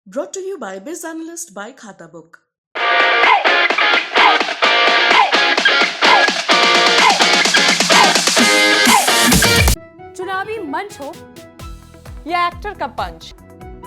Brought to you by Biz Analyst by Khata Book. चुनावी मंच हो या एक्टर का पंच,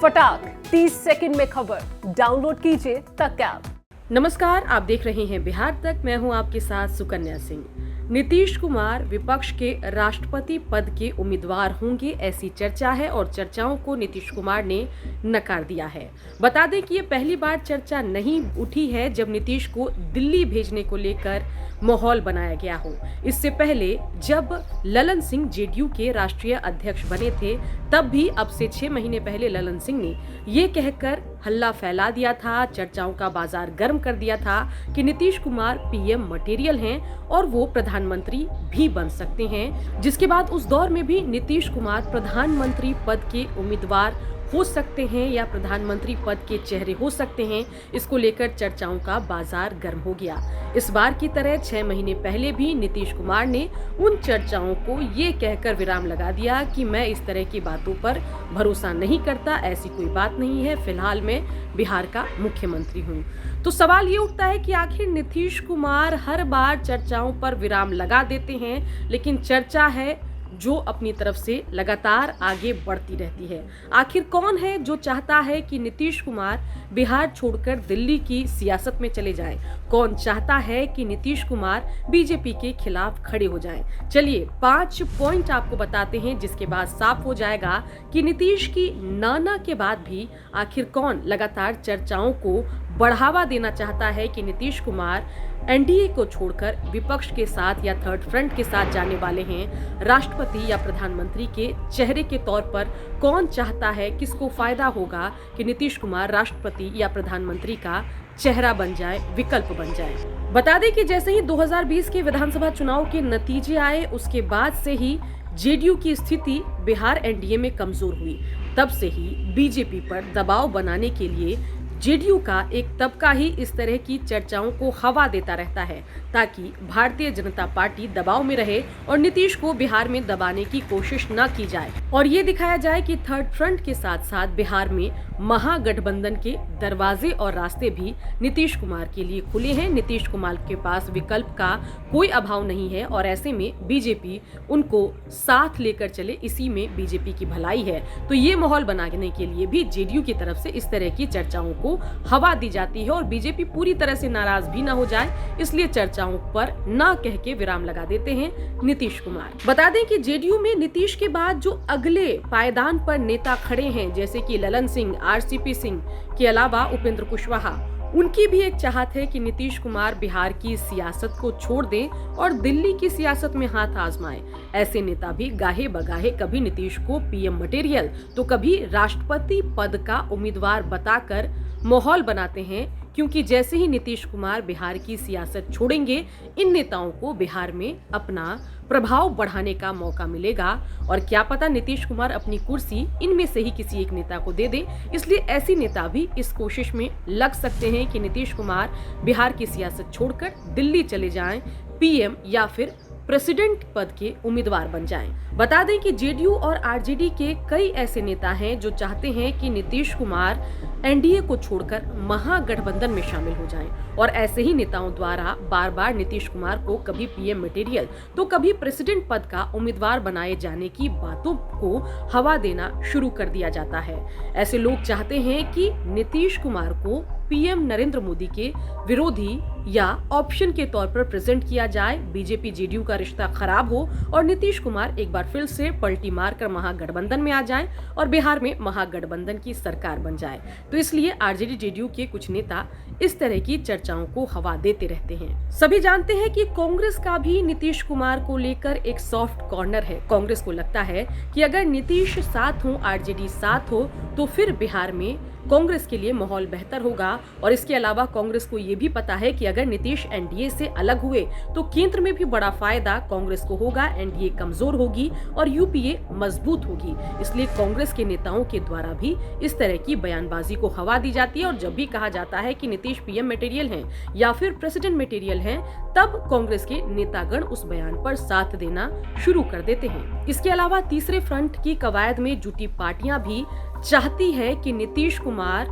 फटाक 30 सेकंड में खबर डाउनलोड कीजिए तक ऐप। नमस्कार, आप देख रहे हैं बिहार तक। मैं हूं आपके साथ सुकन्या सिंह। नीतीश कुमार विपक्ष के राष्ट्रपति पद के उम्मीदवार होंगे, ऐसी चर्चा है और चर्चाओं को नीतीश कुमार ने नकार दिया है। बता दें कि ये पहली बार चर्चा नहीं उठी है जब नीतीश को दिल्ली भेजने को लेकर माहौल बनाया गया हो। इससे पहले जब ललन सिंह जेडीयू के राष्ट्रीय अध्यक्ष बने थे, तब भी अब से 6 महीने पहले ललन सिंह ने ये कहकर हल्ला फैला दिया था, चर्चाओं का बाजार गर्म कर दिया था कि नीतीश कुमार पीएम मटेरियल हैं और वो प्रधानमंत्री भी बन सकते हैं। जिसके बाद उस दौर में भी नीतीश कुमार प्रधानमंत्री पद के उम्मीदवार हो सकते हैं या प्रधानमंत्री पद के चेहरे हो सकते हैं। इसको लेकर चर्चाओं का बाजार गर्म हो गया। इस बार की तरह 6 महीने पहले भी नीतीश कुमार ने उन चर्चाओं को ये कहकर विराम लगा दिया कि मैं इस तरह की बातों पर भरोसा नहीं करता, ऐसी कोई बात नहीं है, फिलहाल मैं बिहार का मुख्यमंत्री हूँ। तो सवाल ये उठता है कि आखिर नीतीश कुमार हर बार चर्चाओं पर विराम लगा देते हैं, लेकिन चर्चा है जो अपनी तरफ से लगातार आगे बढ़ती रहती है। आखिर कौन है जो चाहता है कि नीतीश कुमार बिहार छोड़कर दिल्ली की सियासत में चले जाएं? कौन चाहता है कि नीतीश कुमार बीजेपी के खिलाफ खड़े हो जाएं? चलिए 5 पॉइंट आपको बताते हैं, जिसके बाद साफ हो जाएगा कि नीतीश की नाना के बाद भी आखिर कौन लगातार चर्चाओं को बढ़ावा देना चाहता है कि नीतीश कुमार एनडीए को छोड़कर विपक्ष के साथ या थर्ड फ्रंट के साथ जाने वाले हैं। राष्ट्रपति या प्रधानमंत्री के चेहरे के तौर पर कौन चाहता है, किसको फायदा होगा कि नीतीश कुमार राष्ट्रपति या प्रधानमंत्री का चेहरा बन जाए, विकल्प बन जाए। बता दें कि जैसे ही 2020 के विधानसभा चुनाव के नतीजे आए, उसके बाद से ही जेडीयू की स्थिति बिहार एनडीए में कमजोर हुई। तब से ही बीजेपी पर दबाव बनाने के लिए जेडीयू का एक तबका ही इस तरह की चर्चाओं को हवा देता रहता है, ताकि भारतीय जनता पार्टी दबाव में रहे और नीतीश को बिहार में दबाने की कोशिश न की जाए और ये दिखाया जाए कि थर्ड फ्रंट के साथ साथ बिहार में महागठबंधन के दरवाजे और रास्ते भी नीतीश कुमार के लिए खुले हैं। नीतीश कुमार के पास विकल्प का कोई अभाव नहीं है और ऐसे में बीजेपी उनको साथ लेकर चले, इसी में बीजेपी की भलाई है। तो ये माहौल बनाने के लिए भी जेडीयू की तरफ से इस तरह की चर्चाओं को हवा दी जाती है और बीजेपी पूरी तरह से नाराज भी ना हो जाए, इसलिए चर्चाओं पर ना कह के विराम लगा देते हैं नीतीश कुमार। बता दें कि जेडीयू में नीतीश के बाद जो अगले पायदान पर नेता खड़े हैं, जैसे कि ललन सिंह, आरसीपी सिंह के अलावा उपेंद्र कुशवाहा, उनकी भी एक चाहत है कि नीतीश कुमार बिहार की सियासत को छोड़ दें और दिल्ली की सियासत में हाथ आजमाएं। ऐसे नेता भी गाहे बगाहे कभी नीतीश को पीएम मटेरियल तो कभी राष्ट्रपति पद का उम्मीदवार बताकर माहौल बनाते हैं, क्योंकि जैसे ही नीतीश कुमार बिहार की सियासत छोड़ेंगे, इन नेताओं को बिहार में अपना प्रभाव बढ़ाने का मौका मिलेगा और क्या पता नीतीश कुमार अपनी कुर्सी इनमें से ही किसी एक नेता को दे दे। इसलिए ऐसी नेता भी इस कोशिश में लग सकते हैं कि नीतीश कुमार बिहार की सियासत छोड़कर दिल्ली चले जाएं, पीएम या फिर प्रेसिडेंट पद के उम्मीदवार बन जाएं। बता दें कि जेडीयू और आरजेडी के कई ऐसे नेता हैं जो चाहते हैं कि नीतीश कुमार एनडीए को छोड़कर महागठबंधन में शामिल हो जाएं और ऐसे ही नेताओं द्वारा बार बार नीतीश कुमार को कभी पीएम मटेरियल तो कभी प्रेसिडेंट पद का उम्मीदवार बनाए जाने की बातों को हवा देना शुरू कर दिया जाता है। ऐसे लोग चाहते हैं कि नीतीश कुमार को पीएम नरेंद्र मोदी के विरोधी या ऑप्शन के तौर पर प्रेजेंट किया जाए, बीजेपी जेडीयू का रिश्ता खराब हो और नीतीश कुमार एक बार फिर से पलटी मारकर महागठबंधन में आ जाएं और बिहार में महागठबंधन की सरकार बन जाए। तो इसलिए आरजेडी जेडीयू के कुछ नेता इस तरह की चर्चाओं को हवा देते रहते हैं। सभी जानते हैं कि कांग्रेस का भी नीतीश कुमार को लेकर एक सॉफ्ट कॉर्नर है। कांग्रेस को लगता है कि अगर नीतीश साथ हो, आरजेडी साथ हो, तो फिर बिहार में कांग्रेस के लिए माहौल बेहतर होगा और इसके अलावा कांग्रेस को ये भी पता है कि अगर नीतीश एनडीए से अलग हुए तो केंद्र में भी बड़ा फायदा कांग्रेस को होगा, एनडीए कमजोर होगी और यूपीए मजबूत होगी। इसलिए कांग्रेस के नेताओं के द्वारा भी इस तरह की बयानबाजी को हवा दी जाती है और जब भी कहा जाता है कि नीतीश पीएम मटेरियल हैं या फिर प्रेसिडेंट मटेरियल हैं, तब कांग्रेस के नेतागण उस बयान पर साथ देना शुरू कर देते हैं। इसके अलावा तीसरे फ्रंट की कवायद में जुटी पार्टियां भी चाहती है कि नीतीश कुमार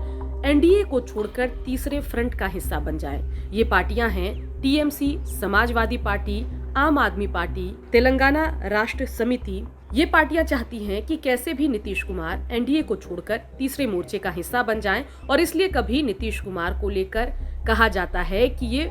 एनडीए को छोड़कर तीसरे फ्रंट का हिस्सा बन जाए। ये पार्टियां हैं टीएमसी, समाजवादी पार्टी, आम आदमी पार्टी, तेलंगाना राष्ट्र समिति। ये पार्टियां चाहती हैं कि कैसे भी नीतीश कुमार एनडीए को छोड़कर तीसरे मोर्चे का हिस्सा बन जाएं और इसलिए कभी नीतीश कुमार को लेकर कहा जाता है कि ये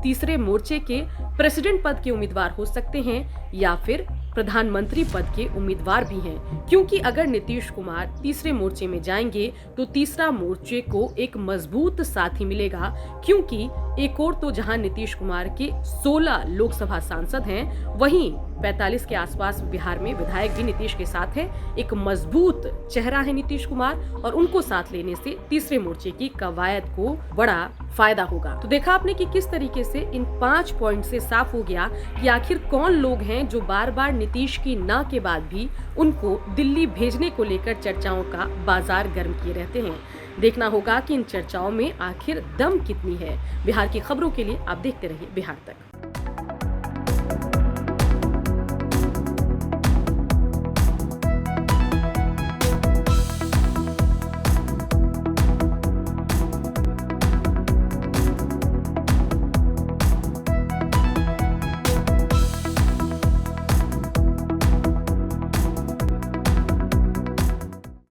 तीसरे मोर्चे के प्रेसिडेंट पद के उम्मीदवार हो सकते हैं या फिर प्रधानमंत्री पद के उम्मीदवार भी हैं, क्योंकि अगर नीतीश कुमार तीसरे मोर्चे में जाएंगे तो तीसरा मोर्चे को एक मजबूत साथी मिलेगा, क्योंकि एक और तो जहां नीतीश कुमार के 16 लोकसभा सांसद हैं, वहीं 45 के आसपास बिहार में विधायक भी नीतीश के साथ हैं। एक मजबूत चेहरा है नीतीश कुमार और उनको साथ लेने से तीसरे मोर्चे की कवायद को बड़ा फायदा होगा। तो देखा आपने कि किस तरीके से इन 5 पॉइंट से साफ हो गया कि आखिर कौन लोग हैं जो बार बार नीतीश की ना के बाद भी उनको दिल्ली भेजने को लेकर चर्चाओं का बाजार गर्म किए रहते हैं। देखना होगा कि इन चर्चाओं में आखिर दम कितनी है। बिहार की खबरों के लिए आप देखते रहिए बिहार तक।